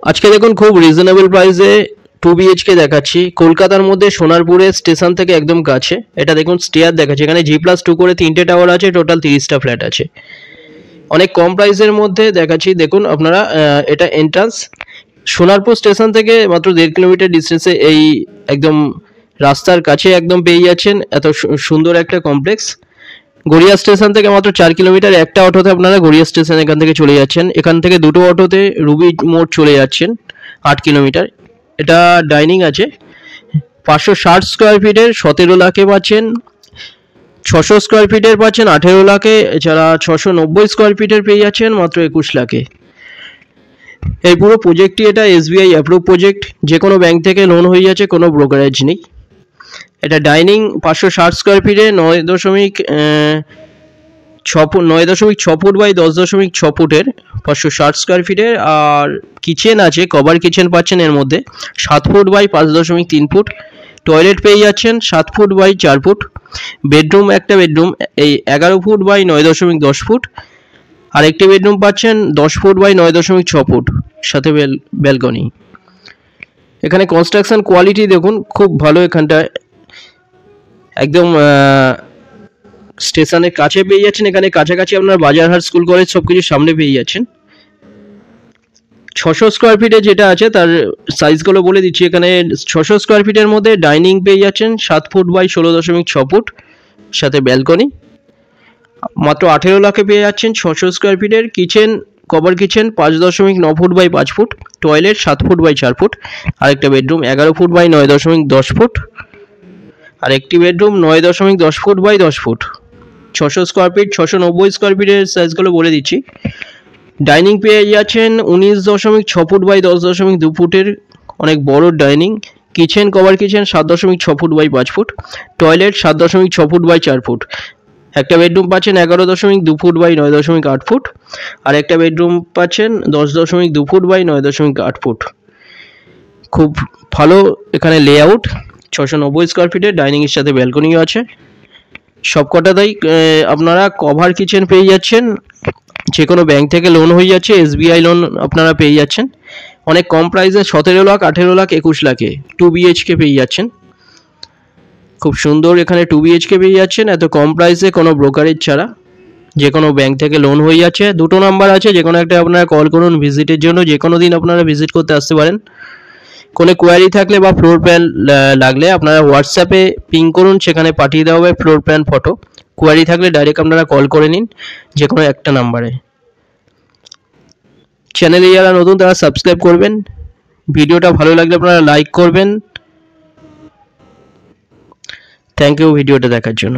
আজকে দেখুন খুব রিজনেবল প্রাইসে 2 BHK দেখাচ্ছি কলকাতার মধ্যে সোনারপুরে স্টেশন থেকে একদম কাছে। এটা দেখুন স্টেয়ার দেখাচ্ছে, এখানে G+2 করে 3টে টাওয়ার আছে, টোটাল 30টা ফ্ল্যাট আছে। অনেক কম প্রাইসের মধ্যে দেখাচ্ছি, দেখুন আপনারা। এটা এন্ট্রান্স সোনারপুর স্টেশন থেকে মাত্র 1.5 কিলোমিটার ডিস্টেন্সে, এই একদম রাস্তার কাছে একদম পেয়ে যাচ্ছেন এত সুন্দর একটা কমপ্লেক্স। গড়িয়া স্টেশন থেকে মাত্র 4 কিলোমিটার, একটা অটোতে আপনারা গড়িয়া স্টেশন এখান থেকে চলে যাচ্ছেন। এখান থেকে দুটো অটোতে রুবি মোড় চলে যাচ্ছেন 8 কিলোমিটার। এটা ডাইনিং আছে, 560 স্কোয়ার ফিটের 17 লাখে পাচ্ছেন, 600 স্কোয়ার ফিটের পাচ্ছেন 18 লাখে, এছাড়া 690 স্কোয়ার ফিটের পেয়ে যাচ্ছেন মাত্র 21 লাখে। এই পুরো প্রজেক্টটি এটা SBI অ্যাপ্রুভ প্রজেক্ট, যে কোনো ব্যাংক থেকে লোন হয়ে যাচ্ছে, কোনো ব্রোকারেজ নেই। এটা ডাইনিং 560 স্কোয়ার ফিটে 9.6 ফুট বাই 10.6 ফুটের, 560 স্কোয়ার ফিটের। আর কিচেন আছে, কভার কিচেন পাচ্ছেন এর মধ্যে 7 ফুট বাই 5.3 ফুট। টয়লেট পেয়ে যাচ্ছেন 7 ফুট বাই 4 ফুট। বেডরুম, একটা বেডরুম এই 11 ফুট বাই 9.10 ফুট। আর একটি বেডরুম পাচ্ছেন 10 ফুট বাই 9.6 ফুট, সাথে ব্যালকনি। এখানে কনস্ট্রাকশন কোয়ালিটি দেখুন খুব ভালো। এখানটায় একদম স্টেশনের কাছে পেয়ে যাচ্ছেন, এখানে কাছাকাছি আপনার বাজারহাট, স্কুল, কলেজ সব কিছু সামনে পেয়ে যাচ্ছেন। 600 স্কোয়ার ফিটে যেটা আছে তার সাইজগুলো বলে দিচ্ছি। এখানে 600 স্কোয়ার ফিটের মধ্যে ডাইনিং পেয়ে যাচ্ছেন 7 ফুট বাই 16.6 ফুট, সাথে ব্যালকনি। মাত্র 18 লাখে পেয়ে যাচ্ছেন 600 স্কোয়ার ফিটের। Kitchen, cover kitchen 5.9 foot by 5 foot. Toilet 7 foot by 4 foot. আরেকটা বেডরুম 11 ফুট বাই 9.10 ফুট। আর একটি bedroom 9.10 foot by 10 foot. 600 square feet, 690 square ফিটের সাইজগুলো বলে দিচ্ছি। ডাইনিং পেয়ে যাচ্ছেন 19.6 ফুট বাই 10.2 ফুটের, অনেক বড় dining. Kitchen, cover kitchen 7.6 foot by 5 foot. Toilet 7.6 foot by 4 foot. একটা বেডরুম পাচ্ছেন 11.2 ফুট বাই 9.8 ফুট। আর একটা বেডরুম পাচ্ছেন 10.2 ফুট বাই 9.8 ফুট। খুব ভালো এখানে লেআউট। 690 স্কোয়ার ফিটের ডাইনিংয়ের সাথে ব্যালকনিও আছে। সবকটাতেই আপনারা কভার কিচেন পেয়ে যাচ্ছেন, যে কোনো ব্যাংক থেকে লোন হয়ে যাচ্ছে, SBI লোন আপনারা পেয়ে যাচ্ছেন অনেক কম প্রাইসে। 17 লাখ, 18 লাখ, 21 লাখে 2 BHK পেয়ে যাচ্ছেন। খুব সুন্দর এখানে 2 BHK পেয়ে যাচ্ছেন এত কম প্রাইসে, কোনো ব্রোকারেজ ছাড়া, যে কোনো ব্যাংক থেকে লোন হয়ে যাচ্ছে। দুটো নাম্বার আছে, যে কোনো একটা আপনারা কল করুন ভিজিটের জন্য। যে কোনো দিন আপনারা ভিজিট করতে আসতে পারেন। কোনো কোয়ারি থাকলে বা ফ্লোর প্ল্যান লাগলে আপনারা হোয়াটসঅ্যাপে পিং করুন, সেখানে পাঠিয়ে দেওয়া হবে ফ্লোর প্ল্যান ফটো। কোয়ারি থাকলে ডাইরেক্ট আপনারা কল করে নিন যে কোনো একটা নাম্বারে। চ্যানেলে যারা নতুন তারা সাবস্ক্রাইব করবেন। ভিডিওটা ভালো লাগলে আপনারা লাইক করবেন। থ্যাংক ইউ ভিডিওটা দেখার জন্য।